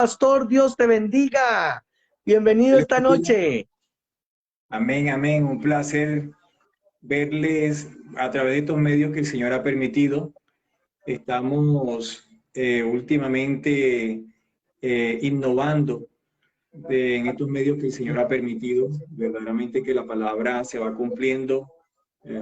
Pastor, Dios te bendiga. Bienvenido esta noche. Amén, amén. Un placer verles a través de estos medios que el Señor ha permitido. Estamos últimamente innovando en estos medios que el Señor ha permitido. Verdaderamente que la palabra se va cumpliendo.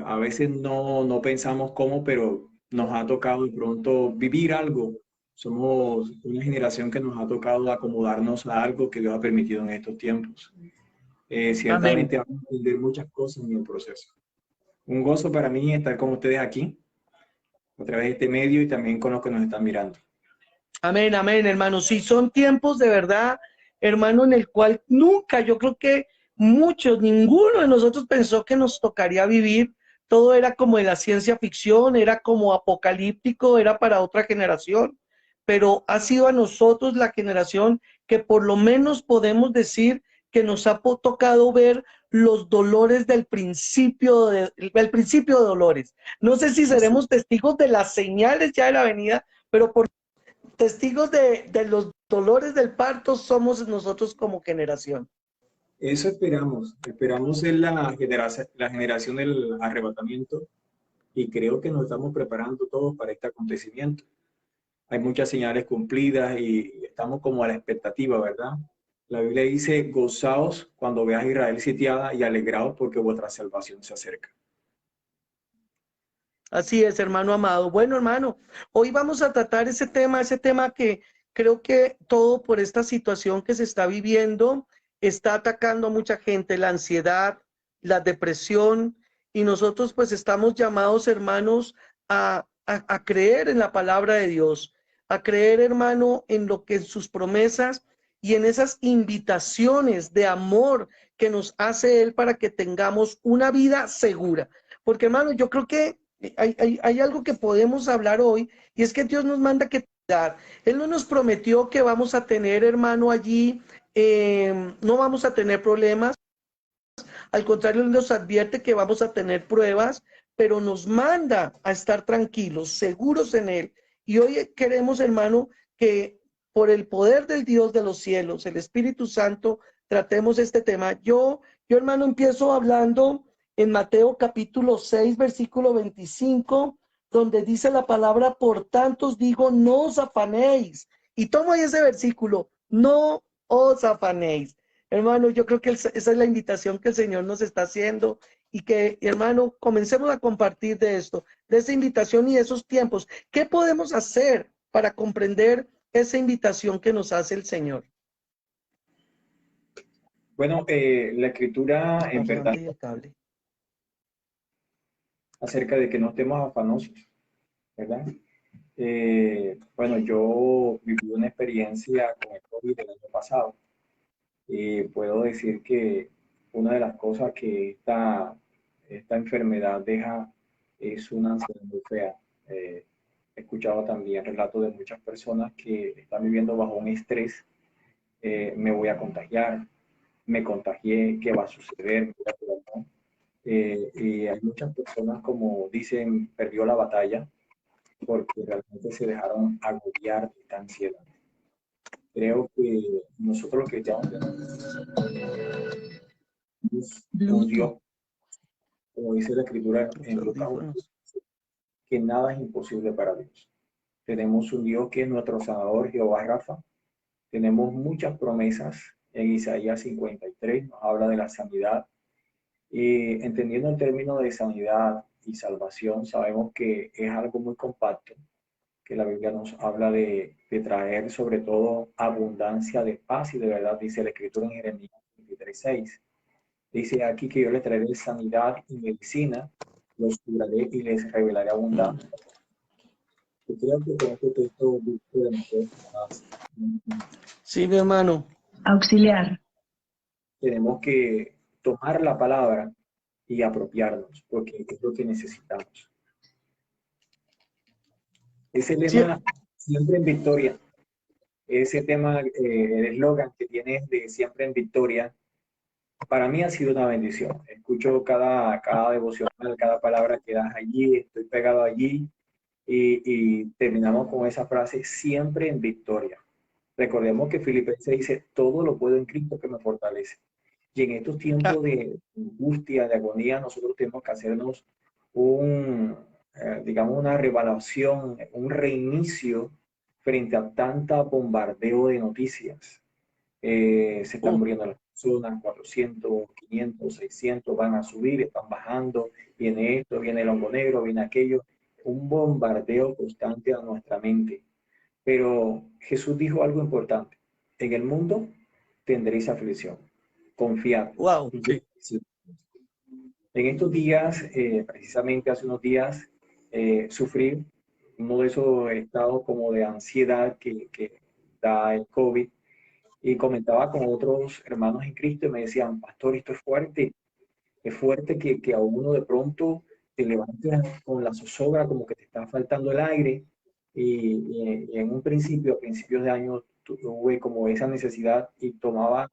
A veces no pensamos cómo, pero nos ha tocado de pronto vivir algo. Somos una generación que nos ha tocado acomodarnos a algo que Dios ha permitido en estos tiempos. Amén. Ciertamente vamos a aprender muchas cosas en el proceso. Un gozo para mí estar con ustedes aquí, a través de este medio y también con los que nos están mirando. Amén, amén, hermano. Sí, son tiempos de verdad, hermano, en el cual nunca, yo creo que muchos, ninguno de nosotros pensó que nos tocaría vivir. Todo era como de la ciencia ficción, era como apocalíptico, era para otra generación. Pero ha sido a nosotros la generación que por lo menos podemos decir que nos ha tocado ver los dolores del principio, el principio de dolores. No sé si Así, seremos testigos de las señales ya de la venida, pero por testigos de los dolores del parto somos nosotros como generación. eso esperamos. Esperamos en la generación del arrebatamiento y creo que nos estamos preparando todos para este acontecimiento. Hay muchas señales cumplidas y estamos como a la expectativa, ¿verdad? La Biblia dice, gozaos cuando veas a Israel sitiada y alegraos porque vuestra salvación se acerca. Así es, hermano amado. Bueno, hermano, hoy vamos a tratar ese tema que creo que todo por esta situación que se está viviendo está atacando a mucha gente, la ansiedad, la depresión, y nosotros pues estamos llamados, hermanos, a creer en la palabra de Dios, a creer, hermano, en lo que en sus promesas y en esas invitaciones de amor que nos hace Él para que tengamos una vida segura. Porque, hermano, yo creo que hay algo que podemos hablar hoy y es que Dios nos manda que dar. Él no nos prometió que vamos a tener, hermano, allí, no vamos a tener problemas. Al contrario, Él nos advierte que vamos a tener pruebas, pero nos manda a estar tranquilos, seguros en Él. Y hoy queremos, hermano, que por el poder del Dios de los cielos, el Espíritu Santo, tratemos este tema. Hermano, empiezo hablando en Mateo capítulo 6, versículo 25, donde dice la palabra, por tanto os digo, no os afanéis. Y tomo ahí ese versículo, no os afanéis. Hermano, yo creo que esa es la invitación que el Señor nos está haciendo y que, hermano, comencemos a compartir de esto, de esa invitación y de esos tiempos. ¿Qué podemos hacer para comprender esa invitación que nos hace el Señor? Bueno, la escritura en verdad Parlante y el cable. acerca de que no estemos afanosos, ¿verdad? Bueno, yo viví una experiencia con el COVID el año pasado y puedo decir que una de las cosas que esta enfermedad deja es una ansiedad muy fea. He escuchado también relatos de muchas personas que están viviendo bajo un estrés. Me voy a contagiar, me contagié, ¿qué va a suceder? ¿Me voy a curar, no? Y hay muchas personas, como dicen, perdió la batalla porque realmente se dejaron agobiar de esta ansiedad. Creo que nosotros los cristianos tenemos un Bluetooth, Dios, como dice la escritura los en Lucas 1, audífonos. que nada es imposible para Dios. Tenemos un Dios que es nuestro sanador, Jehová Rafa. Tenemos muchas promesas. En Isaías 53 nos habla de la sanidad. Y entendiendo el término de sanidad y salvación, sabemos que es algo muy compacto, que la Biblia nos habla de traer sobre todo abundancia de paz y de verdad, dice la Escritura en Jeremías 23:6. Dice aquí que yo les traeré sanidad y medicina, los curaré y les revelaré Mm. abundancia. Yo creo que con este texto Sí, mi hermano. Auxiliar. tenemos que tomar la palabra y apropiarnos, porque es lo que necesitamos. Ese Sí, lema, siempre en victoria, ese tema, el eslogan que tienes de siempre en victoria, para mí ha sido una bendición. Escucho cada devocional, cada palabra que das allí, estoy pegado allí y terminamos con esa frase, siempre en victoria. Recordemos que Filipenses dice, todo lo puedo en Cristo que me fortalece. Y en estos Ah, tiempos de angustia, de agonía, nosotros tenemos que hacernos digamos, una revaluación, un reinicio frente a tanta bombardeo de noticias. Se están uf, muriendo las personas, 400, 500, 600, van a subir, están bajando, viene esto, viene el hongo negro, viene aquello, un bombardeo constante a nuestra mente. Pero Jesús dijo algo importante, en el mundo tendréis aflicción, confiad. wow, Yo- sí. sí. En estos días, precisamente hace unos días, sufrí uno de esos estados como de ansiedad que da el COVID y comentaba con otros hermanos en Cristo y me decían, pastor, esto es fuerte que a uno de pronto te levantes con la zozobra como que te está faltando el aire y en un principio, a principios de año, tuve como esa necesidad y tomaba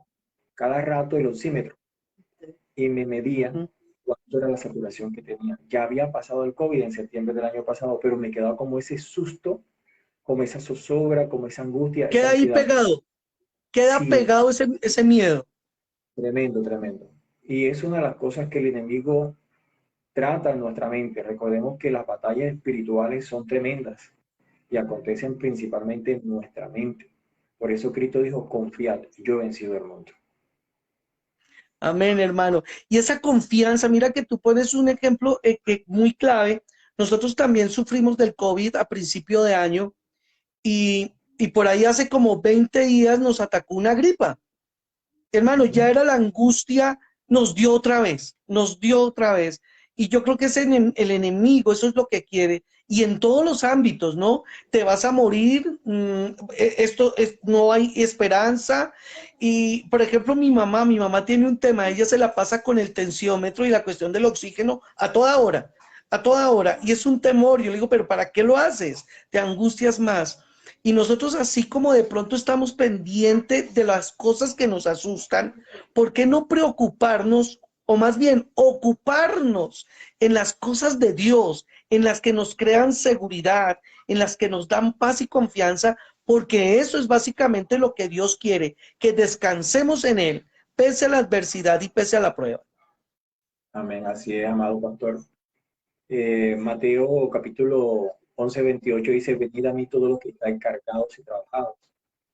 cada rato el oxímetro y me medía Ujú. cuánto era la saturación que tenía. Ya había pasado el COVID en septiembre del año pasado, pero me quedaba como ese susto, como esa zozobra, como esa angustia, esa Queda ahí ansiedad. pegado, queda Sí, pegado ese miedo. tremendo, tremendo. Y es una de las cosas que el enemigo trata en nuestra mente. Recordemos que las batallas espirituales son tremendas y acontecen principalmente en nuestra mente. Por eso Cristo dijo, confiad, yo he vencido el mundo. Amén, hermano. Y esa confianza, mira que tú pones un ejemplo que muy clave. Nosotros también sufrimos del COVID a principio de año y por ahí hace como 20 días nos atacó una gripa. Hermano, ya Ujú. era la angustia, nos dio otra vez, nos dio otra vez. Y yo creo que es el enemigo, eso es lo que quiere. Y en todos los ámbitos, ¿no? Te vas a morir, no hay esperanza. Y, por ejemplo, mi mamá tiene un tema, ella se la pasa con el tensiómetro y la cuestión del oxígeno a toda hora, a toda hora. Y es un temor, yo le digo, pero ¿para qué lo haces? Te angustias más. Y nosotros así como de pronto estamos pendientes de las cosas que nos asustan, ¿por qué no preocuparnos o más bien ocuparnos en las cosas de Dios, en las que nos crean seguridad, en las que nos dan paz y confianza? Porque eso es básicamente lo que Dios quiere, que descansemos en Él, pese a la adversidad y pese a la prueba. Amén, así es, amado pastor. Mateo capítulo 11 28 dice, venid a mí todos los que estáis cargados y trabajados,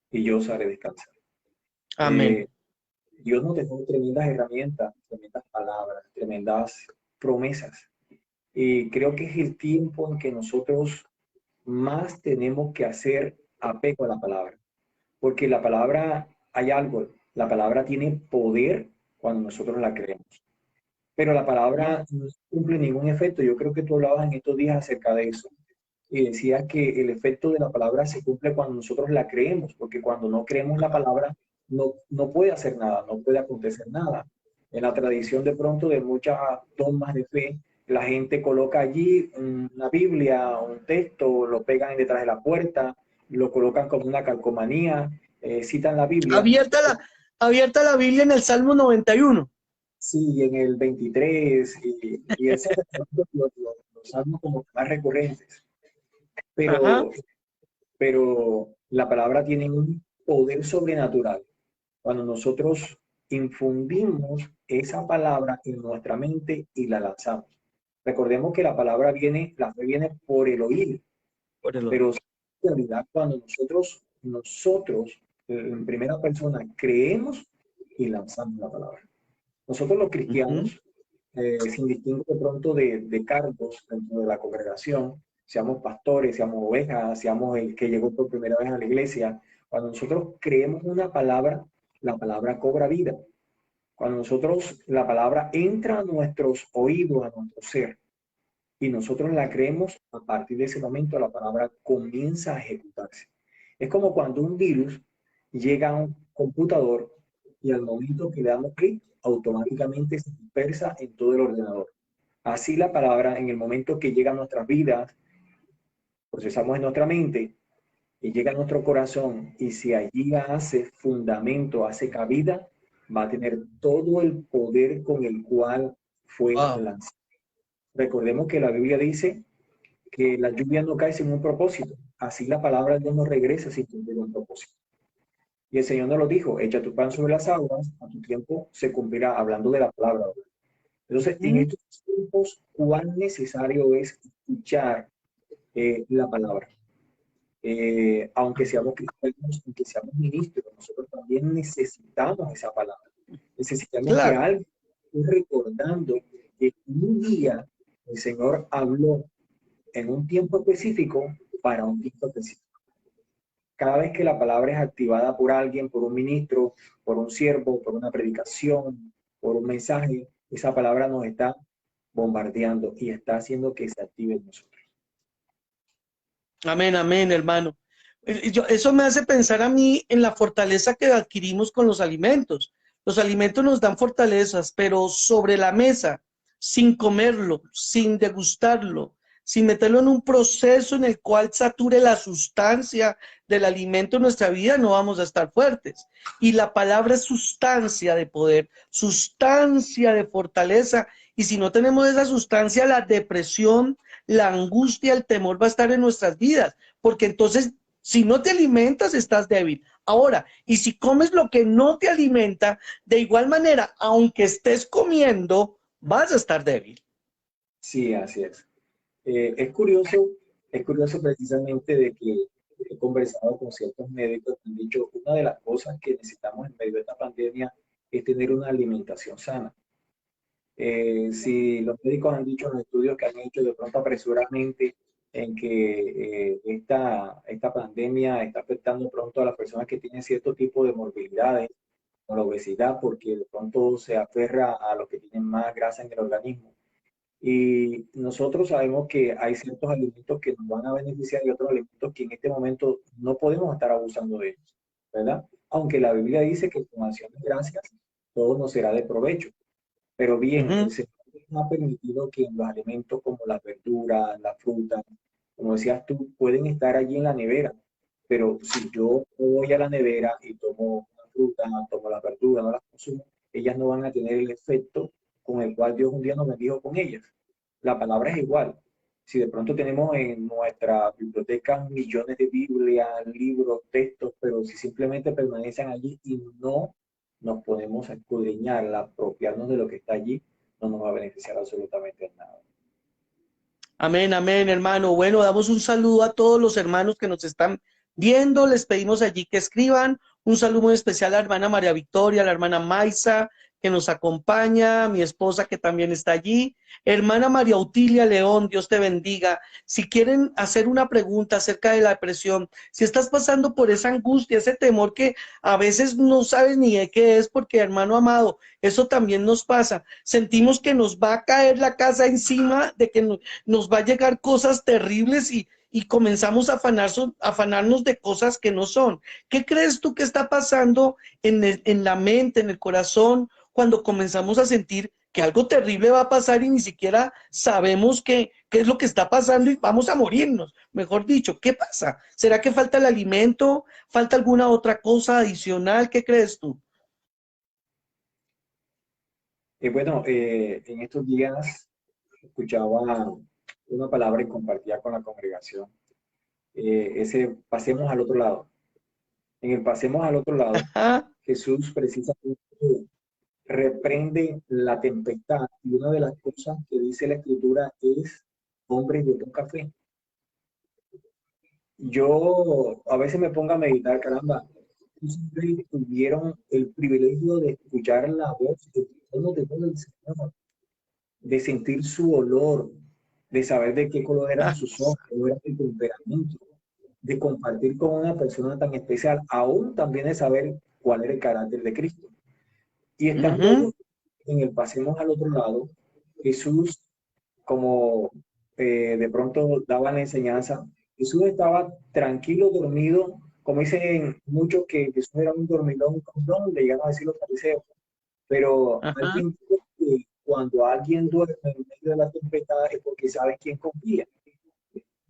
y yo os haré descansar. Amén. Eh, Dios nos dejó tremendas herramientas, tremendas palabras, tremendas promesas. Y creo que es el tiempo en que nosotros más tenemos que hacer apego a la palabra. Porque la palabra, hay algo, la palabra tiene poder cuando nosotros la creemos. Pero la ¿Mm? palabra no cumple ningún efecto. Yo creo que tú hablabas en estos días acerca de eso. Y decías que el efecto de la palabra se cumple cuando nosotros la creemos, porque cuando no creemos la palabra, no puede hacer nada, no puede acontecer nada. En la tradición de pronto de muchas dogmas de fe, la gente coloca allí una Biblia, un texto, lo pegan detrás de la puerta, lo colocan como una calcomanía, citan la Biblia. Abierta abierta la Biblia en el Salmo 91. Sí, en el 23, y ese es los salmos como más recurrentes. Ajá. Pero la palabra tiene un poder sobrenatural. Cuando nosotros infundimos esa palabra en nuestra mente y la lanzamos. Recordemos que la palabra viene, la fe viene por el oír, Por el oído. pero en realidad cuando nosotros en primera persona creemos y lanzamos la palabra. Nosotros los Ujú. cristianos, sin distingo de pronto de cargos dentro de la congregación, seamos pastores, seamos ovejas, seamos el que llegó por primera vez a la iglesia, cuando nosotros creemos una palabra, la palabra cobra vida. Cuando nosotros, la palabra entra a nuestros oídos, a nuestro ser, y nosotros la creemos, a partir de ese momento la palabra comienza a ejecutarse. Es como cuando un virus llega a un computador y al momento que le damos clic, automáticamente se dispersa en todo el ordenador. Así la palabra, en el momento que llega a nuestras vidas, procesamos en nuestra mente y llega a nuestro corazón, y si allí hace fundamento, hace cabida, va a tener todo el poder con el cual fue Wow. lanzado. Recordemos que la Biblia dice que la lluvia no cae sin un propósito. Así la palabra de Dios no regresa sin cumplir un propósito. Y el Señor nos lo dijo, echa tu pan sobre las aguas, a tu tiempo se cumplirá, hablando de la palabra. Entonces, en Mm, estos tiempos, ¿cuán necesario es escuchar la palabra? Aunque seamos cristianos, aunque seamos ministros, nosotros también necesitamos esa palabra. Necesitamos que claro. alguien esté recordando que un día el Señor habló en un tiempo específico para un tiempo específico. Cada vez que la palabra es activada por alguien, por un ministro, por un siervo, por una predicación, por un mensaje, esa palabra nos está bombardeando y está haciendo que se active en nosotros. Amén, amén, hermano. Eso me hace pensar a mí en la fortaleza que adquirimos con los alimentos. Los alimentos nos dan fortalezas, pero sobre la mesa, sin comerlo, sin degustarlo, sin meterlo en un proceso en el cual sature la sustancia del alimento en nuestra vida, no vamos a estar fuertes. Y la palabra es sustancia de poder, sustancia de fortaleza. Y si no tenemos esa sustancia, la depresión, la angustia, el temor va a estar en nuestras vidas, porque entonces si no te alimentas estás débil. Ahora, y si comes lo que no te alimenta, de igual manera, aunque estés comiendo, vas a estar débil. Sí, así es. Es curioso precisamente de que he conversado con ciertos médicos que han dicho una de las cosas que necesitamos en medio de esta pandemia es tener una alimentación sana. Si los médicos han dicho en los estudios que han hecho de pronto apresuradamente en que esta pandemia está afectando pronto a las personas que tienen cierto tipo de morbilidades, o la obesidad, porque de pronto se aferra a los que tienen más grasa en el organismo. Y nosotros sabemos que hay ciertos alimentos que nos van a beneficiar y otros alimentos que en este momento no podemos estar abusando de ellos, ¿verdad? Aunque la Biblia dice que con acción de gracias todo nos será de provecho. Pero bien, el Ujú. Señor nos ha permitido que los alimentos como las verduras, las frutas, como decías tú, pueden estar allí en la nevera. Pero si yo voy a la nevera y tomo una fruta, tomo las verduras, no las consumo, ellas no van a tener el efecto con el cual Dios un día nos bendijo con ellas. La palabra es igual. Si de pronto tenemos en nuestra biblioteca millones de Biblias, libros, textos, pero si simplemente permanecen allí y no nos ponemos a escudriñar, a apropiarnos de lo que está allí, no nos va a beneficiar absolutamente en nada. Amén, amén, hermano. Bueno, damos un saludo a todos los hermanos que nos están viendo. Les pedimos allí que escriban. Un saludo muy especial a la hermana María Victoria, a la hermana Maisa, que nos acompaña, a mi esposa que también está allí. Hermana María Utilia León, Dios te bendiga. Si quieren hacer una pregunta acerca de la depresión, si estás pasando por esa angustia, ese temor que a veces no sabes ni de qué es, porque hermano amado, eso también nos pasa. Sentimos que nos va a caer la casa encima, de que nos va a llegar cosas terribles y comenzamos a afanarnos de cosas que no son. ¿Qué crees tú que está pasando en la mente, en el corazón, cuando comenzamos a sentir que algo terrible va a pasar y ni siquiera sabemos qué es lo que está pasando y vamos a morirnos? Mejor dicho, ¿qué pasa? ¿Será que falta el alimento? ¿Falta alguna otra cosa adicional? ¿Qué crees tú? Bueno, en estos días escuchaba una palabra y compartía con la congregación. Ese pasemos al otro lado. En el pasemos al otro lado, Ajá. Jesús precisamente reprende la tempestad y una de las cosas que dice la escritura es hombres de poca fe. Yo a veces me pongo a meditar, caramba, siempre tuvieron el privilegio de escuchar la voz de todo el Señor, de sentir su olor, de saber de qué color eran Ah, sus ojos, cómo era su temperamento, de compartir con una persona tan especial, aún también de saber cuál era el carácter de Cristo. Y estando ujú. ellos en el pasemos al otro lado, Jesús, como de pronto daba la enseñanza, Jesús estaba tranquilo, dormido, como dicen muchos que Jesús era un dormilón, le llegan a decir los fariseos, pero Ajá. alguien dijo que cuando alguien duerme en medio de la tempestad es porque sabe quién confía.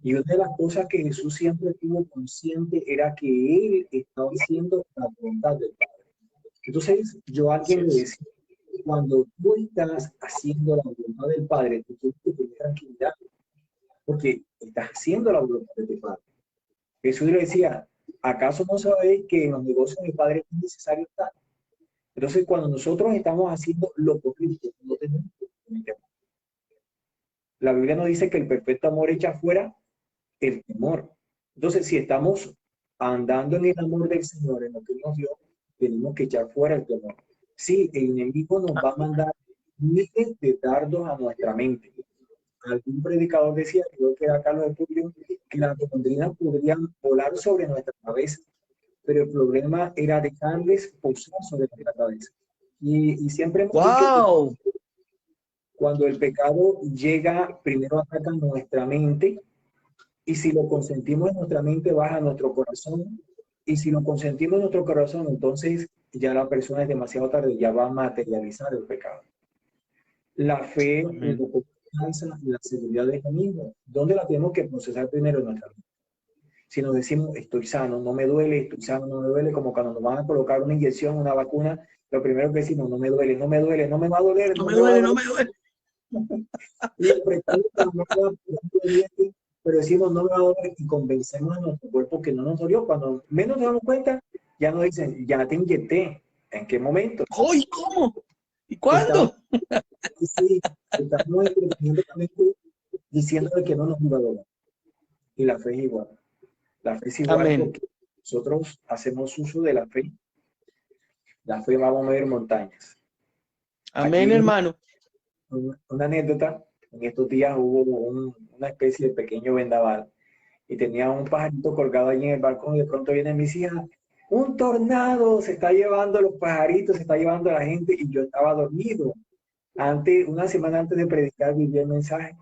Y una de las cosas que Jesús siempre tuvo consciente era que él estaba haciendo la voluntad del Padre. Entonces, yo a Así alguien le es. decía, cuando tú estás haciendo la voluntad del Padre, tú tienes que tener tranquilidad, porque estás haciendo la voluntad de tu Padre. Jesús le decía, ¿acaso no sabéis que en los negocios de mi padre es necesario estar? Entonces, cuando nosotros estamos haciendo lo correcto, no tenemos que cometer. La Biblia nos dice que el perfecto amor echa fuera el temor. Entonces, si estamos andando en el amor del Señor, en lo que nos dio, tenemos que echar fuera el temor. Sí, el enemigo nos va a mandar miles de dardos a nuestra mente. Algún predicador decía, creo que era Carlos Espúreo, que las golondrinas podrían volar sobre nuestra cabeza, pero el problema era dejarles posar sobre nuestra cabeza. Y siempre hemos dicho que ¡Wow! cuando el pecado llega, primero ataca nuestra mente, y si lo consentimos en nuestra mente, baja a nuestro corazón, y si lo consentimos en nuestro corazón, entonces ya la persona es demasiado tarde, ya va a materializar el pecado. La fe, la Amén. confianza, la seguridad de lo mismo. ¿Dónde la tenemos que procesar primero en nuestra vida? Si nos decimos, estoy sano, no me duele, estoy sano, no me duele, como cuando nos van a colocar una inyección, una vacuna, lo primero que decimos, no me duele, no me duele, no me va a doler, No no me me va a duele, no doler. me duele. Y apretamos la mano, pero decimos, no me va a doler, y convencemos a nuestro cuerpo que no nos dolió. Cuando menos nos damos cuenta, ya nos dicen, ya te inyecté. ¿En qué momento? ¡Ay, cómo! ¿Y Estamos, cuándo? sí, estamos entreteniendo la mente diciéndole que no nos iba a doler. Y la fe es igual. La fe es igual Amén. porque nosotros hacemos uso de la fe. La fe va a mover montañas. Amén, Aquí hermano. una anécdota. En estos días hubo una especie de pequeño vendaval y tenía un pajarito colgado allí en el balcón y de pronto viene mis hijas. Un tornado se está llevando los pajaritos, se está llevando a la gente y yo estaba dormido. Una semana antes de predicar, viví el mensaje.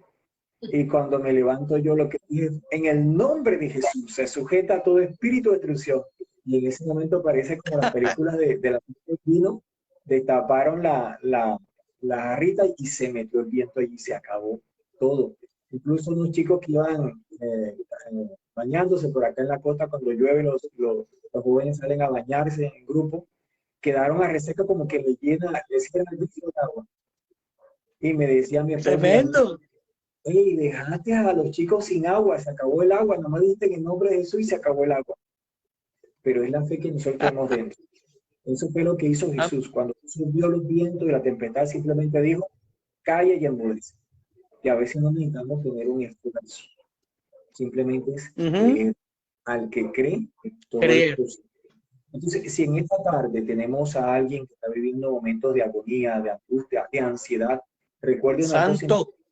Y cuando me levanto yo lo que dije, en el nombre de Jesús, se sujeta a todo espíritu de destrucción. Y en ese momento parece como las películas de la vino, destaparon la jarrita y se metió el viento allí y se acabó todo. Incluso unos chicos que iban bañándose por acá en la costa, cuando llueve, los jóvenes salen a bañarse en grupo, quedaron a reseca como que les cierran el grifo de agua. Y me decía mi esposa y a mí, Tremendo. hey, dejaste a los chicos sin agua, se acabó el agua, nomás dijiste en el nombre de Jesús y se acabó el agua. Pero es la fe que nosotros tenemos dentro. Eso fue lo que hizo Am- Jesús. Cuando Jesús vio los vientos y la tempestad, simplemente dijo, calla y enmudece. Y a veces no necesitamos tener un esfuerzo. Simplemente es Ujú. creer. Al que cree, todo es Creer. posible. Entonces, si en esta tarde tenemos a alguien que está viviendo momentos de agonía, de angustia, de ansiedad, recuerde una cosa Santo. importante.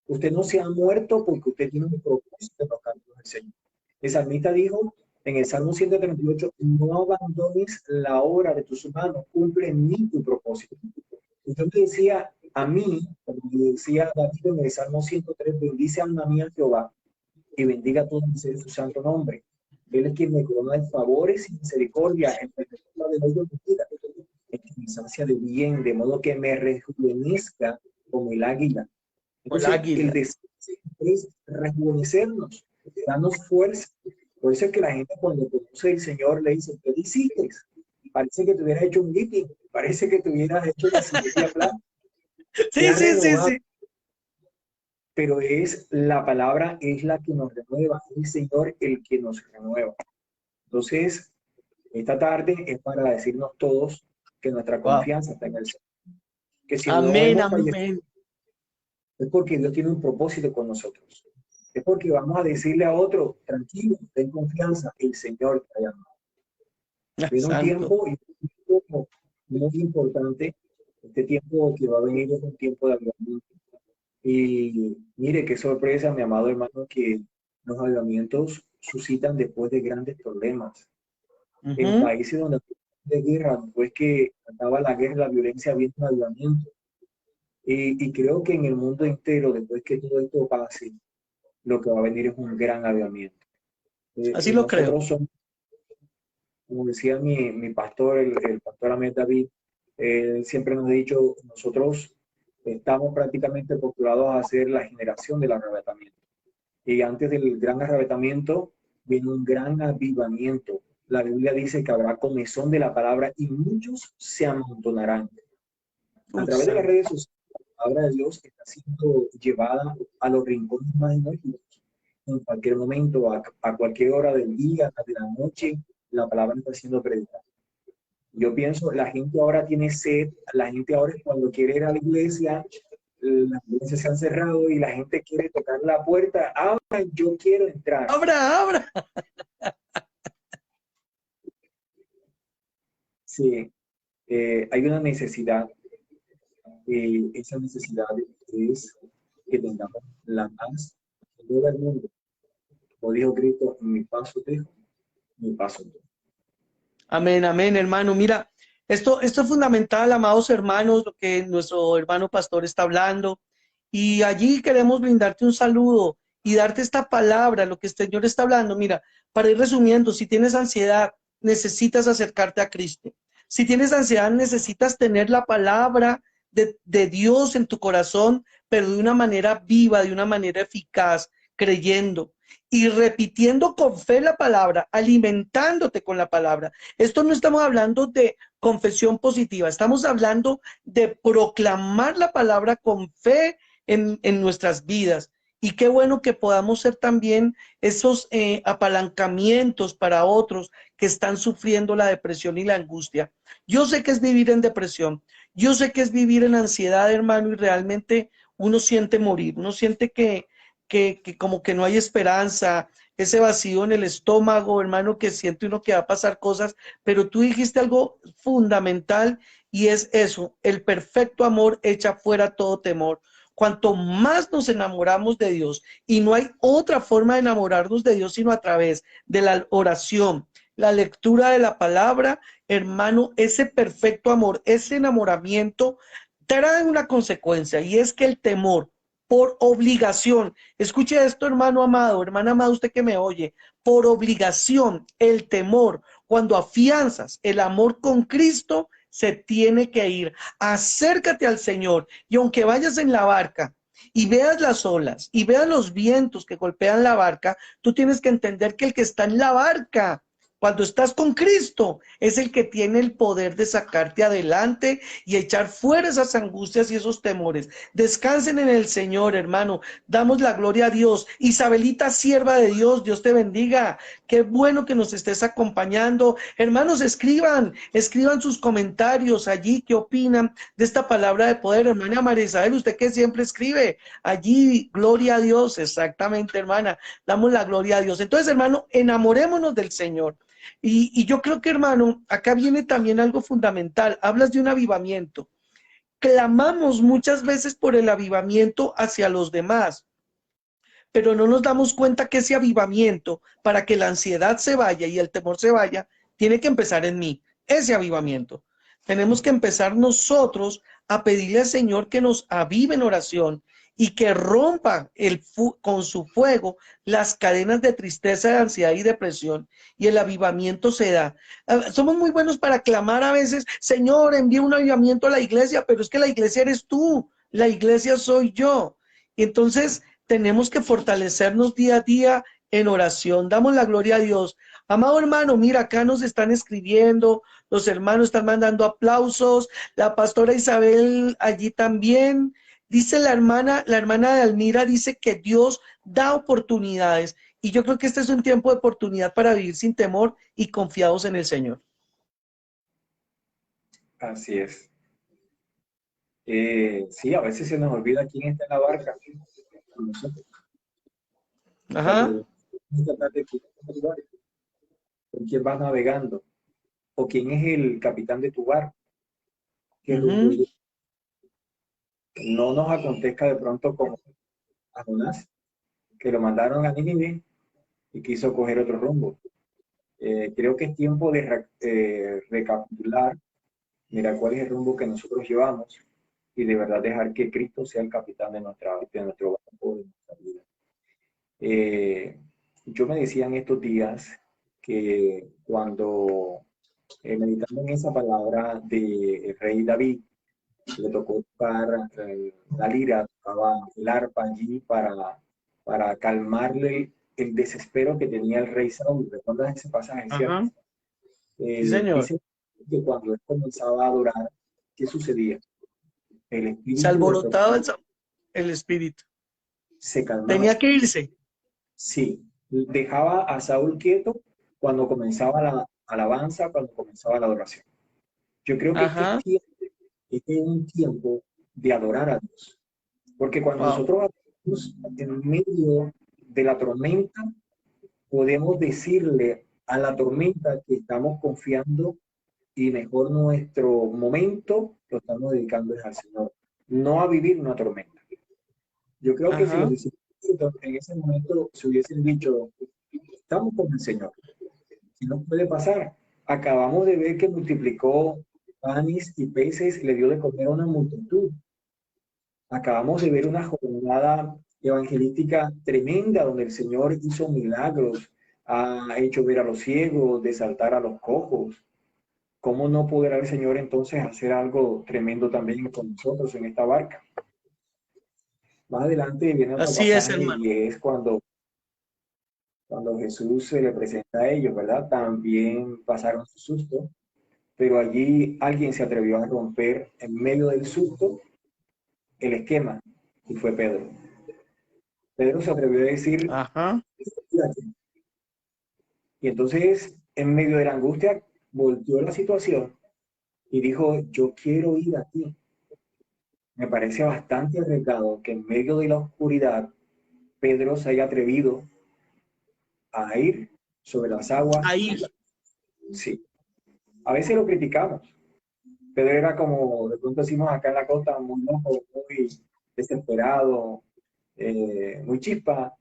Usted no se ha muerto porque usted tiene un propósito en los caminos del Señor. El salmista dijo en el Salmo 138, no abandones la obra de tus manos, cumple en mí tu propósito. Entonces decía a mí, como decía David en el Salmo 103, bendice alma mía Jehová y bendiga a todos mis seres su santo nombre. Él es quien me corona de favores y misericordia en la de hoy de mi vida, en que me sacia de bien, de modo que me rejuvenezca como el águila. O el Entonces, el águila. deseo es rejuvenecernos, darnos fuerza. Por eso es que la gente cuando conoce al Señor le dice, ¿qué hiciste? Parece que te hubieras hecho un meeting, parece que te hubieras hecho la cirugía plástica, te Sí, has sí, sí, renovado, sí. pero es la palabra, es la que nos renueva, es el Señor el que nos renueva. Entonces, esta tarde es para decirnos todos que nuestra Wow. confianza está en el Señor, que si no Amén, hemos fallecido, amén. es porque Dios tiene un propósito con nosotros. Es porque vamos a decirle a otro, tranquilo, ten confianza, el Señor te ha llamado. Ah, Viene un santo. tiempo, y un tiempo muy importante, este tiempo que va a venir es un tiempo de avivamiento. Y mire qué sorpresa, mi amado hermano, que los avivamientos suscitan después de grandes problemas. En Ujú. países donde de guerra, después que acaba la guerra, la violencia, viene un avivamiento. Y creo que en el mundo entero, después que todo esto pase, lo que va a venir es un gran avivamiento. Así lo creo. Nosotros somos, como decía mi pastor, el pastor Ahmed David, él siempre nos ha dicho, nosotros estamos prácticamente postulados a ser la generación del arrebatamiento. Y antes del gran arrebatamiento viene un gran avivamiento. La Biblia dice que habrá comezón de la palabra y muchos se amontonarán. A través de las Santo. redes sociales, la palabra de Dios está siendo llevada a los rincones más inhóspitos. en cualquier momento, a cualquier hora del día, de la noche, la palabra está siendo predicada. Yo pienso, la gente ahora tiene sed, la gente ahora cuando quiere ir a la iglesia, las iglesias se han cerrado y la gente quiere tocar la puerta. Abra, yo quiero entrar. Abra, abra. Sí, hay una necesidad. Esa necesidad es que tengamos la paz en todo el mundo. Como dijo Cristo, mi paso dejo, mi paso doy. Amén, amén, hermano. Mira, esto es fundamental, amados hermanos, lo que nuestro hermano pastor está hablando. Y allí queremos brindarte un saludo y darte esta palabra, lo que el Señor está hablando. Mira, para ir resumiendo, si tienes ansiedad, necesitas acercarte a Cristo. Si tienes ansiedad, necesitas tener la palabra de Dios en tu corazón, pero de una manera viva, de una manera eficaz, creyendo y repitiendo con fe la palabra, alimentándote con la palabra. Esto no estamos hablando de confesión positiva, estamos hablando de proclamar la palabra con fe en nuestras vidas. Y qué bueno que podamos ser también esos apalancamientos para otros que están sufriendo la depresión y la angustia. Yo sé que es vivir en depresión, yo sé que es vivir en ansiedad, hermano, y realmente uno siente morir, uno siente que como que no hay esperanza, ese vacío en el estómago, hermano, que siente uno que va a pasar cosas, pero tú dijiste algo fundamental y es eso, el perfecto amor echa fuera todo temor. Cuanto más nos enamoramos de Dios, y no hay otra forma de enamorarnos de Dios sino a través de la oración, la lectura de la palabra, hermano, ese perfecto amor, ese enamoramiento trae una consecuencia y es que el temor por obligación, escuche esto, hermano amado, hermana amada, usted que me oye, por obligación, el temor, cuando afianzas el amor con Cristo, se tiene que ir. Acércate al Señor y aunque vayas en la barca y veas las olas y veas los vientos que golpean la barca, tú tienes que entender que el que está en la barca, cuando estás con Cristo, es el que tiene el poder de sacarte adelante y echar fuera esas angustias y esos temores. Descansen en el Señor, hermano. Damos la gloria a Dios. Isabelita, sierva de Dios, Dios te bendiga. Qué bueno que nos estés acompañando. Hermanos, escriban sus comentarios allí, qué opinan de esta palabra de poder. Hermana María Isabel, usted que siempre escribe allí, gloria a Dios, exactamente, hermana. Damos la gloria a Dios. Entonces, hermano, enamorémonos del Señor. Y yo creo que, hermano, acá viene también algo fundamental. Hablas de un avivamiento. Clamamos muchas veces por el avivamiento hacia los demás, pero no nos damos cuenta que ese avivamiento, para que la ansiedad se vaya y el temor se vaya, tiene que empezar en mí, ese avivamiento. Tenemos que empezar nosotros a pedirle al Señor que nos avive en oración y que rompa con su fuego las cadenas de tristeza, de ansiedad y depresión, y el avivamiento se da. Somos muy buenos para clamar a veces, Señor, envía un avivamiento a la iglesia, pero es que la iglesia eres tú, la iglesia soy yo. Y entonces tenemos que fortalecernos día a día en oración. Damos la gloria a Dios. Amado hermano, mira, acá nos están escribiendo, los hermanos están mandando aplausos, la pastora Isabel allí también. Dice la hermana de Almira dice que Dios da oportunidades. Y yo creo que este es un tiempo de oportunidad para vivir sin temor y confiados en el Señor. Así es. Sí, a veces se nos olvida quién está en la barca. Nosotros. O sea, Ajá. tratar de quién está en el barco, con quién vas navegando, o quién es el capitán de tu barco. Que Uh-huh. no nos acontezca de pronto como a Jonás, que lo mandaron a Nínive y quiso coger otro rumbo. Creo que es tiempo de recapitular, mira cuál es el rumbo que nosotros llevamos y de verdad dejar que Cristo sea el capitán de nuestro barco, de nuestra vida. Yo me decía en estos días que cuando meditando en esa palabra del rey David, le tocó tocar la lira, tocaba el arpa allí para calmarle el desespero que tenía el rey Saúl. ¿Recuerdas ese pasaje, cierto? Ajá. Sí, señor. Dice que cuando él comenzaba a adorar, ¿qué sucedía? El Se espíritu de alborotaba Saúl el espíritu. se calmaba. Tenía que irse. Sí, dejaba a Saúl quieto cuando comenzaba la alabanza, cuando comenzaba la adoración. Yo creo que Ajá, este es un tiempo de adorar a Dios, porque cuando wow, nosotros adoramos en medio de la tormenta, podemos decirle a la tormenta que estamos confiando y mejor nuestro momento lo estamos dedicando al Señor, no a vivir una tormenta. Yo creo que si los ajá. discípulos en ese momento se hubiesen dicho, estamos con el Señor, ¿qué nos puede pasar? Acabamos de ver que multiplicó panes y peces, le dio de comer a una multitud. Acabamos de ver una jornada evangelística tremenda donde el Señor hizo milagros, ha hecho ver a los ciegos, de saltar a los cojos. ¿Cómo no podrá el Señor entonces hacer algo tremendo también con nosotros en esta barca? Más adelante viene otro Así es, pasaje hermano. y es cuando Jesús se le presenta a ellos, ¿verdad? También pasaron su susto, pero allí alguien se atrevió a romper en medio del susto el esquema y fue Pedro. Pedro se atrevió a decir, Ajá. "Fíjate". Y entonces, en medio de la angustia, volteó la situación y dijo, yo quiero ir a ti. Me parece bastante arriesgado que en medio de la oscuridad Pedro se haya atrevido a ir sobre las aguas. Ahí. Sí, a veces lo criticamos. Pedro era como, de pronto decimos acá en la costa, muy loco, muy desesperado, muy chispa,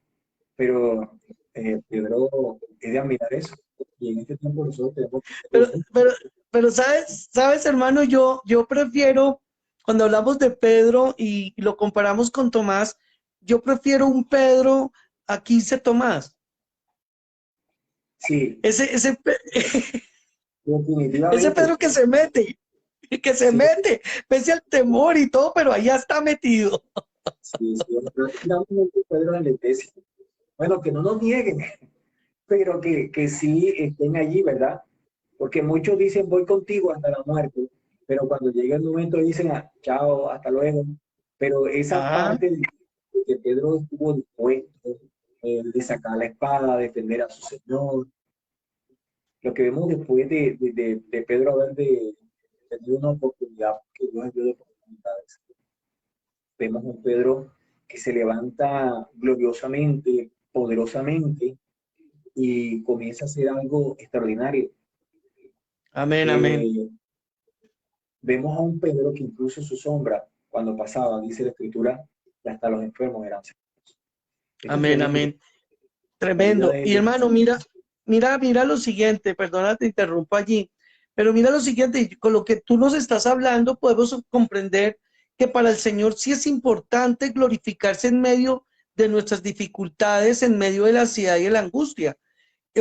pero Pedro es de admirar eso. Y en este tiempo nosotros tenemos que Pero, hacerlo mucho. pero, pero sabes, hermano, yo prefiero, cuando hablamos de Pedro y lo comparamos con Tomás, yo prefiero un Pedro a 15 Tomás. Sí, Ese ese definitivamente. Pedro que se Sí, mete, pese al temor y todo, pero allá está metido. sí, sí. Prácticamente Pedro en la iglesia. Bueno, que no nos nieguen, pero que sí estén allí, ¿verdad? Porque muchos dicen voy contigo hasta la muerte, pero cuando llega el momento dicen "Ah, chao, hasta luego". Pero esa Ah, parte de que Pedro estuvo dispuesto de sacar la espada, defender a su Señor, lo que vemos después de Pedro haber de tener una oportunidad, que Dios le dio de oportunidades. Vemos un Pedro que se levanta gloriosamente, poderosamente y comienza a hacer algo extraordinario. amén, amén, Eh, Vemos a un Pedro que incluso su sombra, cuando pasaba, dice la Escritura, que hasta los enfermos eran sanos. Esto es amén, tremendo. amén. La vida Tremendo. Y de hermano, mira lo siguiente, perdona, te interrumpo allí, pero mira lo siguiente, y con lo que tú nos estás hablando, podemos comprender que para el Señor sí es importante glorificarse en medio de nuestras dificultades, en medio de la ansiedad y de la angustia.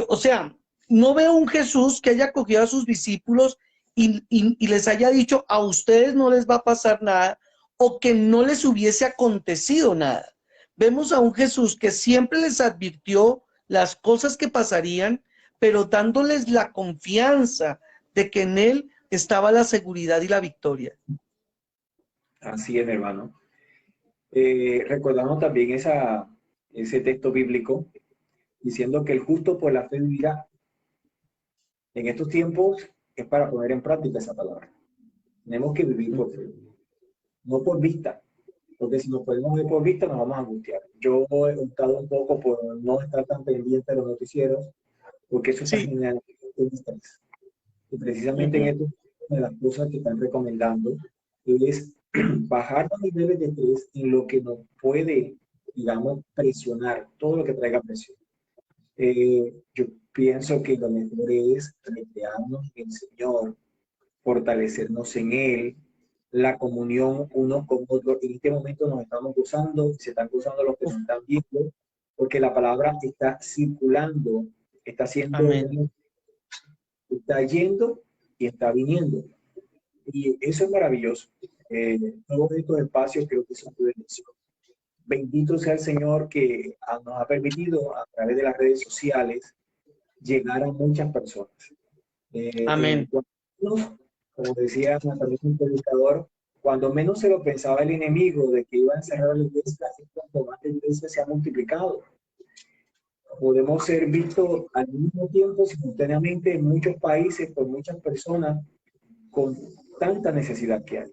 O sea, no veo un Jesús que haya cogido a sus discípulos y les haya dicho, a ustedes no les va a pasar nada, o que no les hubiese acontecido nada. Vemos a un Jesús que siempre les advirtió las cosas que pasarían, pero dándoles la confianza de que en Él estaba la seguridad y la victoria. así es, mi hermano. Recordamos también ese texto bíblico diciendo que el justo por la fe vivirá. En estos tiempos es para poner en práctica esa palabra. Tenemos que vivir por fe, no por vista, porque si nos podemos ver por vista nos vamos a angustiar. Yo he optado un poco por no estar tan pendiente de los noticieros, porque eso está Sí. generando un estrés. Y precisamente en Ujú. esto, una de las cosas que están recomendando es bajar los niveles de estrés en lo que nos puede, digamos, presionar, todo lo que traiga presión. Yo pienso que lo mejor es recrearnos en el Señor, fortalecernos en Él, la comunión unos con otros. En este momento nos estamos gozando, se están gozando los que nos Uf, están viendo, porque la palabra está circulando, está siendo, amén. está yendo y está viniendo. Y eso es maravilloso. Todos estos espacios creo que son de bendición. Bendito sea el Señor que nos ha permitido a través de las redes sociales llegar a muchas personas. Amén. Como decía también un predicador, cuando menos se lo pensaba el enemigo de que iba a encerrar la iglesia, es cuando más la iglesia se ha multiplicado. podemos ser vistos al mismo tiempo, simultáneamente, en muchos países, por muchas personas, con tanta necesidad que hay.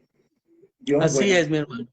Dios es Así bueno, es, mi hermano. Dios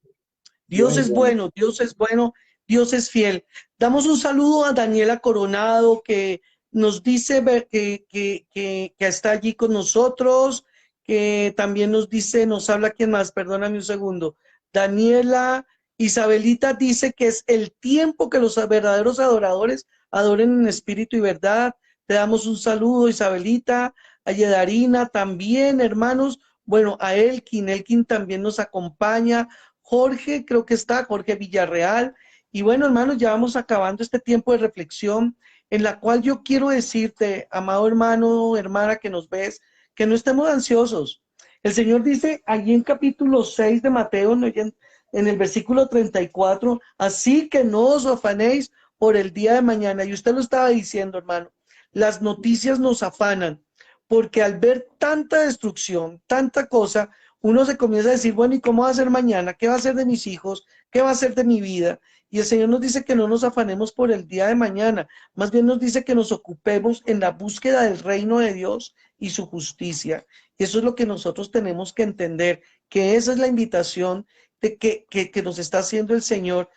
Dios es es bueno. bueno, Dios es bueno, Dios es fiel. Damos un saludo a Daniela Coronado que nos dice que está allí con nosotros, que también nos dice, nos habla quién más, perdóname un segundo. Daniela Isabelita dice que es el tiempo que los verdaderos adoradores adoren en espíritu y verdad. Te damos un saludo, Isabelita, a Yedarina también, hermanos. Bueno, a Elkin también nos acompaña. Jorge, creo que está, Jorge Villarreal. Y bueno, hermanos, ya vamos acabando este tiempo de reflexión en la cual yo quiero decirte, amado hermano, hermana que nos ves, que no estemos ansiosos. El Señor dice allí en capítulo 6 de Mateo, ¿no? En el versículo 34, así que no os afanéis por el día de mañana. Y usted lo estaba diciendo, hermano, las noticias nos afanan, porque al ver tanta destrucción, tanta cosa, uno se comienza a decir, bueno, ¿y cómo va a ser mañana? ¿Qué va a ser de mis hijos? ¿Qué va a ser de mi vida? Y el Señor nos dice que no nos afanemos por el día de mañana, más bien nos dice que nos ocupemos en la búsqueda del reino de Dios y su justicia. Y eso es lo que nosotros tenemos que entender, que esa es la invitación de que nos está haciendo el Señor.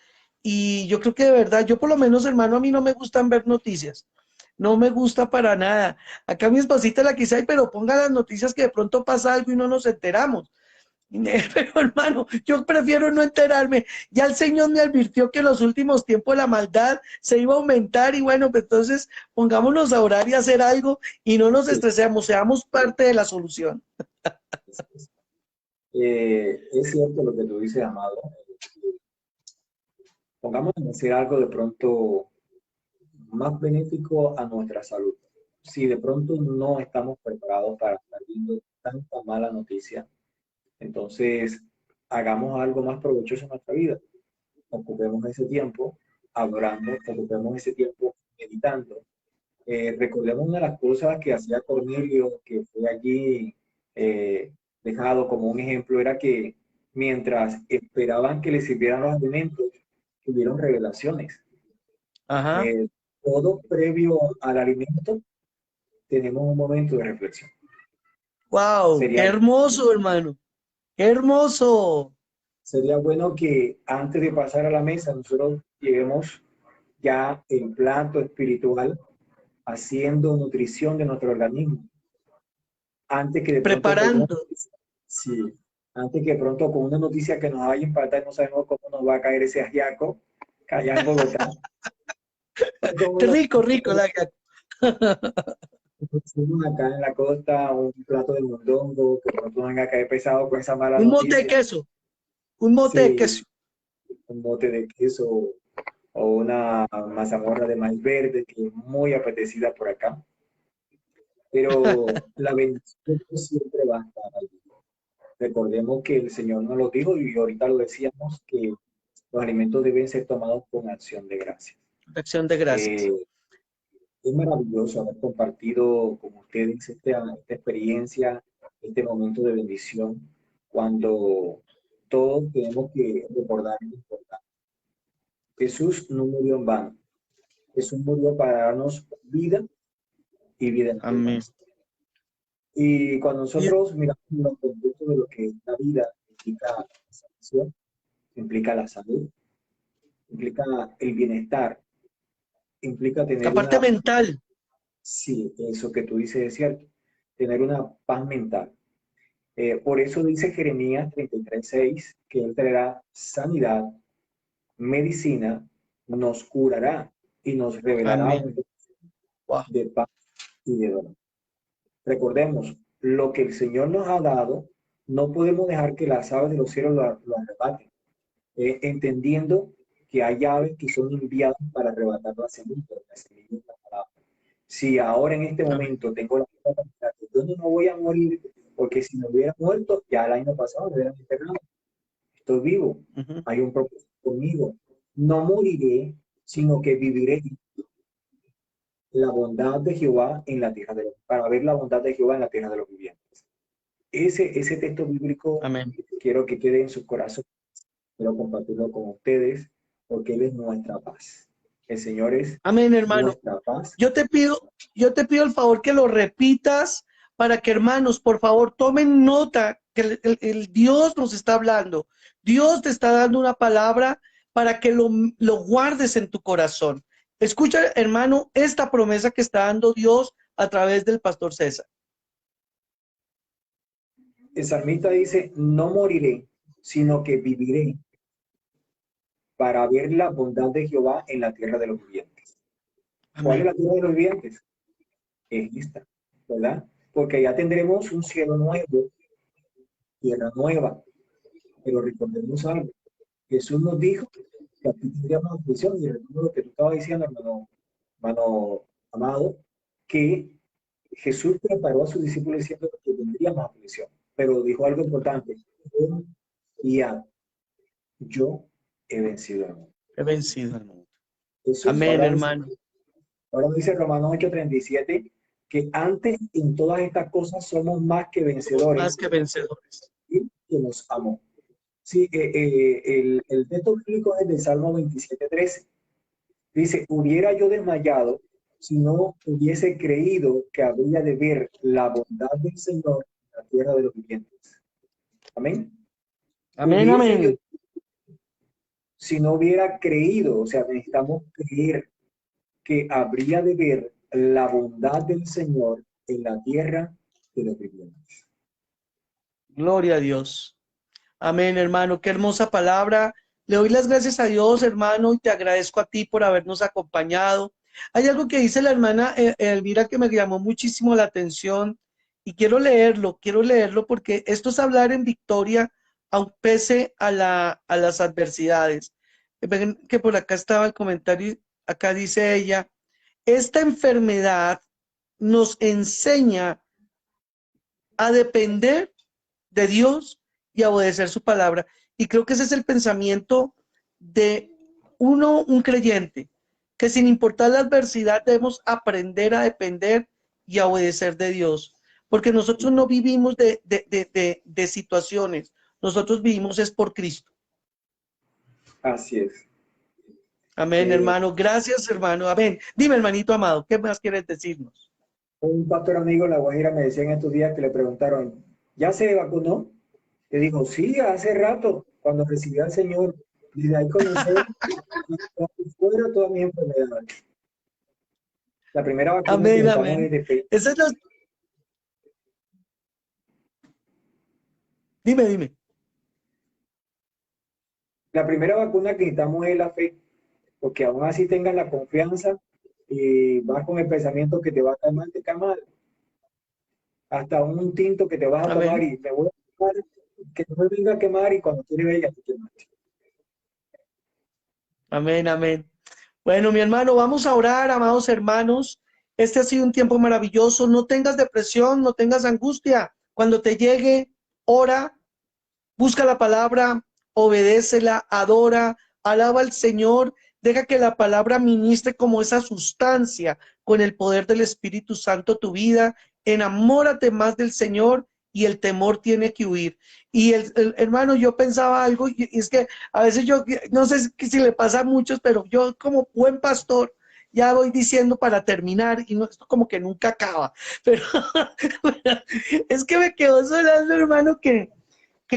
Y yo creo que de verdad, yo por lo menos, hermano, a mí no me gustan ver noticias. No me gusta para nada. Acá mi esposita la quise, "Ay, pero ponga las noticias que de pronto pasa algo y no nos enteramos". Pero hermano, yo prefiero no enterarme. Ya el Señor me advirtió que en los últimos tiempos la maldad se iba a aumentar y bueno, pues entonces pongámonos a orar y a hacer algo y no nos Sí, estresemos, seamos parte de la solución. es cierto lo que tú dices, amado. Pongamos en hacer algo de pronto más benéfico a nuestra salud. Si de pronto no estamos preparados para estar viendo tanta mala noticia, entonces hagamos algo más provechoso en nuestra vida. Ocupemos ese tiempo adorando, ocupemos ese tiempo meditando. Recordemos una de las cosas que hacía Cornelio, que fue allí eh, dejado como un ejemplo, era que mientras esperaban que les sirvieran los alimentos, tuvieron revelaciones. Ajá. Eh, Todo previo al alimento tenemos un momento de reflexión. Wow, qué Sería, hermoso, hermano. Qué hermoso. sería bueno que antes de pasar a la mesa nosotros llevemos ya el plato espiritual haciendo nutrición de nuestro organismo. Antes que de pronto con una Preparando. noticia, sí, antes que de pronto con una noticia que nos vaya a impactar, no sabemos cómo nos va a caer ese ajiaco allá en Bogotá. Qué Como rico, rico. decimos acá en la costa, un plato de mondongo, que de pronto venga a caer pesado con esa mala Un mote de noticia. queso. Un mote de Sí, queso. un mote de queso o una mazamorra de maíz verde, que es muy apetecida por acá. Pero la bendición siempre va a estar ahí. Recordemos que el Señor nos lo dijo y ahorita lo decíamos, que los alimentos deben ser tomados con acción de gracias. Acción de gracias. Eh, es maravilloso haber compartido con ustedes esta experiencia, este momento de bendición, cuando todos tenemos que recordar lo importante. Jesús no murió en vano. Jesús murió para darnos vida y vida en Amén. abundancia. Y cuando Y nosotros miramos los conceptos de lo que es la vida, implica la salvación, implica la salud, implica el bienestar, implica la tener parte una, mental. sí, eso que tú dices es cierto, tener una paz mental. Por eso dice Jeremías 33:6 que Él traerá sanidad, medicina, nos curará y nos revelará Amén. Wow. de paz y de dolor. Recordemos, lo que el Señor nos ha dado, no podemos dejar que las aves de los cielos lo arrebaten, entendiendo que hay aves que son enviadas para arrebatar la semilla de la palabra. Si ahora en este Amén. momento tengo la palabra, yo no me voy a morir, porque si me hubiera muerto, ya el año pasado me hubieran enterrado. Estoy vivo, Ujú. hay un propósito conmigo. No moriré, sino que viviré la bondad de Jehová en la tierra de los, para ver la bondad de Jehová en la tierra de los vivientes. Ese texto bíblico Amén. quiero que quede en su corazón, quiero compartirlo con ustedes, porque Él es nuestra paz. El Señor es Amén, hermano. nuestra paz. Yo te pido el favor que lo repitas para que, hermanos, por favor, tomen nota que el Dios nos está hablando. Dios te está dando una palabra para que lo guardes en tu corazón. Escucha, hermano, esta promesa que está dando Dios a través del pastor César. El salmista dice, no moriré, sino que viviré para ver la bondad de Jehová en la tierra de los vivientes. ¿Cuál es Amén. la tierra de los vivientes? Es esta, ¿verdad? Porque ya tendremos un cielo nuevo, tierra nueva. Pero recordemos algo. Jesús nos dijo que aquí tendríamos aflicción, y recuerdo lo que tú estabas diciendo, hermano amado, que Jesús preparó a sus discípulos diciendo que tendríamos aflicción, pero dijo algo importante: y yo he vencido al mundo. He vencido al mundo. Jesús, Amén, hermano. ahora dice Romanos 8:37, que antes en todas estas cosas somos más que Más vencedores, que vencedores. y que nos amó. Sí, el texto bíblico es del Salmo 27:13. Dice, hubiera yo desmayado si no hubiese creído que habría de ver la bondad del Señor en la tierra de los vivientes. Amén. Amén, Hubiese yo, amén. si no hubiera creído, o sea, necesitamos creer que habría de ver la bondad del Señor en la tierra de los vivientes. Gloria a Dios. Amén, hermano. Qué hermosa palabra. Le doy las gracias a Dios, hermano, y te agradezco a ti por habernos acompañado. Hay algo que dice la hermana Elvira que me llamó muchísimo la atención y quiero leerlo porque esto es hablar en victoria, aun pese a las adversidades. Ven que por acá estaba el comentario, acá dice ella, esta enfermedad nos enseña a depender de Dios y a obedecer su palabra. Y creo que ese es el pensamiento de un creyente, que sin importar la adversidad debemos aprender a depender y a obedecer de Dios. Porque nosotros no vivimos de situaciones, nosotros vivimos es por Cristo. Así es. Amén, Eh, hermano. Gracias, hermano. Amén. Dime, hermanito amado, ¿qué más quieres decirnos? un pastor amigo en La Guajira me decía en estos días que le preguntaron, ¿ya se vacunó? Le dijo, sí, hace rato, cuando recibí al Señor. Desde ahí comencé fuera todas mis enfermedades. La primera vacuna que Amén, necesitamos amén. es de fe. Esa es la... Dime, dime. La primera vacuna que necesitamos es la fe, porque aún así tengas la confianza y vas con el pensamiento que te va a caer mal, te cae mal. Hasta un tinto que te vas a tomar Amén. y me voy a tomar, que no me venga a quemar y cuando quieres ver ya te quemaste. Amén, amén. Bueno, mi hermano, vamos a orar, amados hermanos. Este ha sido un tiempo maravilloso. No tengas depresión, no tengas angustia. Cuando te llegue, ora, busca la palabra, obedécela, adora, alaba al Señor. Deja que la palabra ministre como esa sustancia con el poder del Espíritu Santo tu vida. Enamórate más del Señor y el temor tiene que huir. Y hermano, yo pensaba algo, y es que a veces yo, no sé si le pasa a muchos, pero yo como buen pastor, ya voy diciendo para terminar, y no, esto como que nunca acaba, pero es que me quedó sonando, hermano, que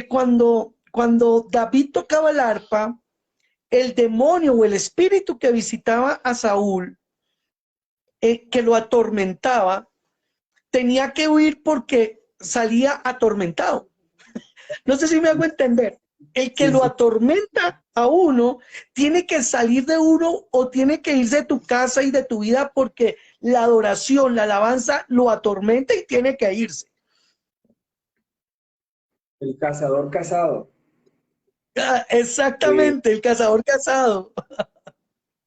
cuando David tocaba el arpa, el demonio o el espíritu que visitaba a Saúl, que lo atormentaba, tenía que huir porque salía atormentado. No sé si me hago entender. El que Sí, lo sí. atormenta a uno tiene que salir de uno o tiene que irse de tu casa y de tu vida porque la adoración, la alabanza lo atormenta y tiene que irse. El cazador casado. Ah, Eh, exactamente, el cazador casado.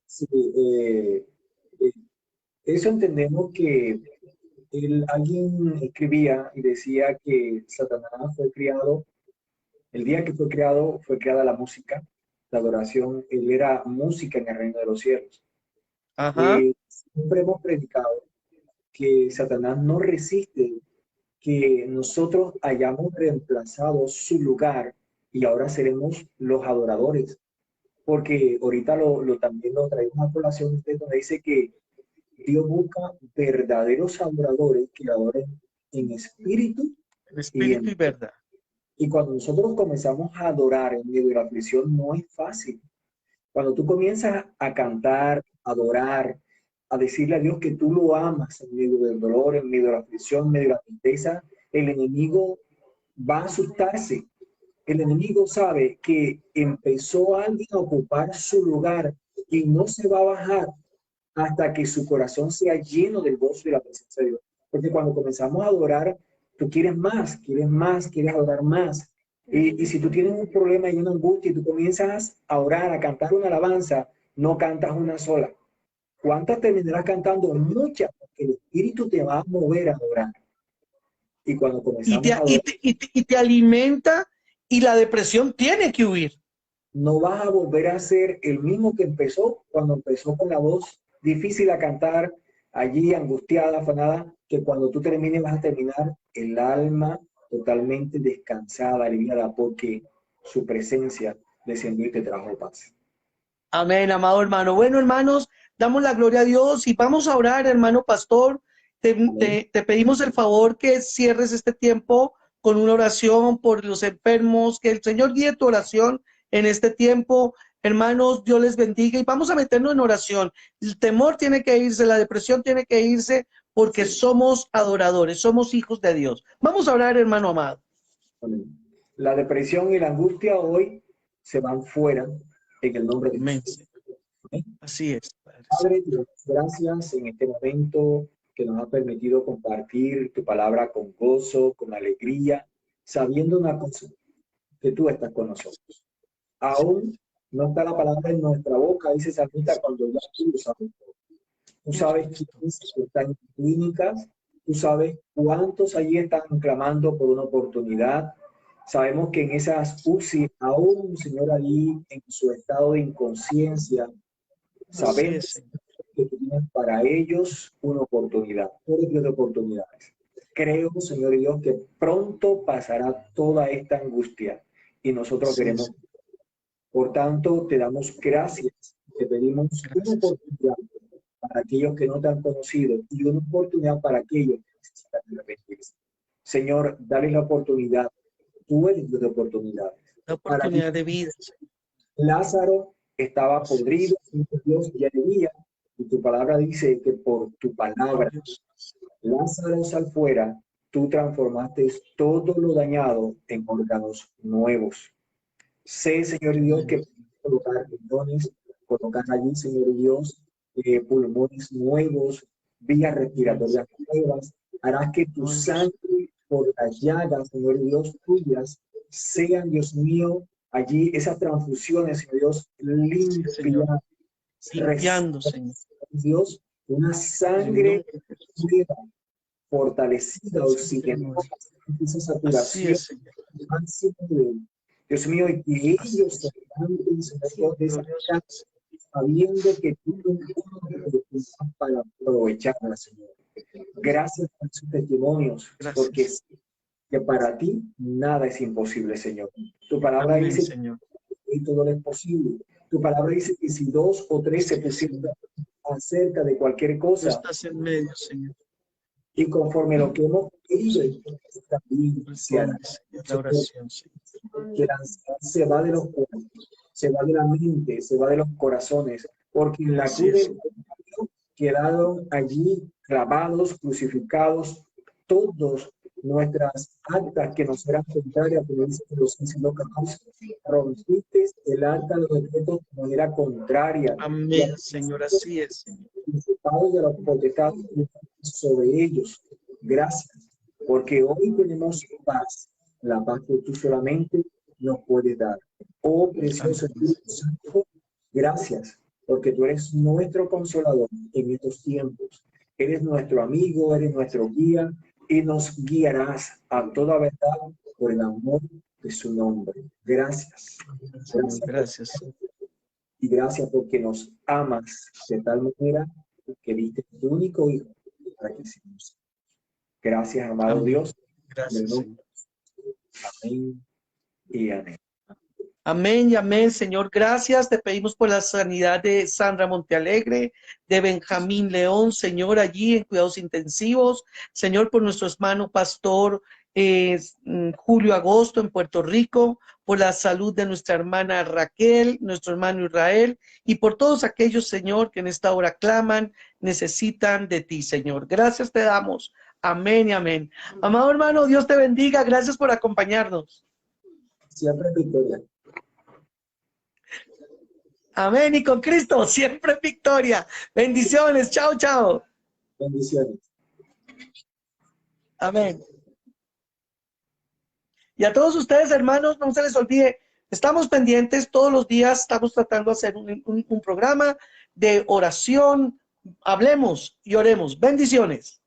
sí, eh, eso entendemos que alguien escribía y decía que Satanás fue criado, el día que fue creada la música, la adoración, él era música en el reino de los cielos. Ajá. Siempre hemos predicado que Satanás no resiste que nosotros hayamos reemplazado su lugar y ahora seremos los adoradores. porque ahorita también lo traemos a colación usted, donde dice que Dios busca verdaderos adoradores que adoren en espíritu En y espíritu en... y verdad. Y cuando nosotros comenzamos a adorar en medio de la aflicción, no es fácil. Cuando tú comienzas a cantar, a adorar, a decirle a Dios que tú lo amas en medio del dolor, en medio de la aflicción, en medio de la tristeza, el enemigo va a asustarse. El enemigo sabe que empezó alguien a ocupar su lugar y no se va a bajar hasta que su corazón sea lleno del gozo y la presencia de Dios. Porque cuando comenzamos a adorar, tú quieres más, quieres adorar más. Y si tú tienes un problema y una angustia y tú comienzas a orar, a cantar una alabanza, no cantas una sola. ¿Cuántas terminarás cantando? Muchas, porque el Espíritu te va a mover a adorar. Y cuando Y comenzamos a te, y adorar, te, y te, y te alimenta y la depresión tiene que huir. no vas a volver a ser el mismo que empezó cuando empezó con la voz difícil a cantar, allí angustiada, afanada, que cuando tú termines vas a terminar el alma totalmente descansada, aliviada, porque su presencia descendió y te trajo paz. Amén, amado hermano. Bueno, hermanos, damos la gloria a Dios y vamos a orar, hermano pastor. Amén. Te pedimos el favor que cierres este tiempo con una oración por los enfermos, que el Señor guíe tu oración en este tiempo. Hermanos, Dios les bendiga y vamos a meternos en oración. El temor tiene que irse, la depresión tiene que irse porque Sí. somos adoradores, somos hijos de Dios. Vamos a orar, hermano amado. Amén. La depresión y la angustia hoy se van fuera en el nombre de Amén, Jesús. Señor. Amén. Así es, Padre. Padre, te damos gracias en este momento que nos ha permitido compartir tu palabra con gozo, con alegría, sabiendo una cosa, que tú estás con nosotros. Aún no está la palabra en nuestra boca, dice Salmista, cuando ya tú lo sabes. Tú sabes quiénes están en clínicas, tú sabes cuántos allí están clamando por una oportunidad. Sabemos que en esas UCI, aún, Señor, allí en su estado de inconsciencia, Así es, sabemos Señor. que tú tienes para ellos una oportunidad, tú eres Dios de oportunidades. Creo, Señor Dios, que pronto pasará toda esta angustia y nosotros Así veremos. es. Por tanto, te damos gracias, te pedimos una Gracias. oportunidad para aquellos que no te han conocido y una oportunidad para aquellos que necesitan arrepentirse. Señor, dale la oportunidad, tú eres Dios de oportunidades. La Para oportunidad de vida, Señor. Lázaro estaba Así es. podrido, Dios ya venía, y tu palabra dice que por tu Por palabra, Dios. Lázaro sal fuera, tú transformaste todo lo dañado en órganos nuevos. Sé, Señor Dios, Amén. que colocar riñones, colocar allí, Señor Dios, pulmones nuevos, vías Amén, respiratorias Señor. nuevas. Harás que tu Amén, Señor. sangre por las llagas, Señor Dios, tuyas, sean, Dios mío, allí esas transfusiones, Señor Dios, Sí, Señor. limpias, Limpiando, Señor. Dios, una En el sangre nombre de Jesús. nueva, fortalecida, Sangre nueva. oxigenada, esa Así saturación es, Señor. máximo de Dios mío, y que Así ellos se es. levanten, Señor Dios, de esa Glorioso casa, es. sabiendo que tú eres una oportunidad para aprovecharla, Señor. Gracias por sus testimonios, porque Gracias. sé que para ti nada es imposible, Señor. Tu palabra Amén, dice Señor. que todo es posible. Tu palabra dice que si dos o tres se Así es, pusieran Señor. acerca de cualquier Tú cosa, estás en medio, Señor. y conforme lo que hemos querido, también se hará. Responde, Señor, la Señor, oración, Señor. que la ansiedad se va de los cuerpos, se va de la mente, se va de los corazones, porque en la Así cruz es, del Señor. Calvario quedaron allí clavados, crucificados, todos nuestras actas que nos eran contrarias, como dice Colosenses 14, rompiste el acta de los decretos que nos era contraria, y Amén, Señor. Así es, Señor. principados de la potestad sobre ellos. Gracias, porque hoy tenemos paz, la paz que tú solamente nos puedes dar. Oh precioso Amén. Espíritu Santo, gracias, porque tú eres nuestro consolador en estos tiempos. Eres nuestro amigo, eres nuestro guía y nos guiarás a toda verdad por el amor de su nombre. Gracias. Amén, Señor. Gracias Gracias. y gracias porque nos amas de tal manera que diste tu único hijo para que seamos. Gracias, amado Amén. Dios. En el Gracias, nombre Señor. de Jesús. Amén y amén. Amén y amén, Señor. Gracias. Te pedimos por la sanidad de Sandra Montealegre, de Benjamín León, Señor, allí en cuidados intensivos. Señor, por nuestro hermano pastor Julio Agosto en Puerto Rico, por la salud de nuestra hermana Raquel, nuestro hermano Israel, y por todos aquellos, Señor, que en esta hora claman, necesitan de ti, Señor. Gracias te damos. Amén y amén. Amado hermano, Dios te bendiga. Gracias por acompañarnos. Siempre victoria. Amén. Y con Cristo siempre victoria. Bendiciones. Chao, chao. Bendiciones. Amén. Y a todos ustedes, hermanos, no se les olvide, estamos pendientes todos los días, estamos tratando de hacer un programa de oración. Hablemos y oremos. Bendiciones.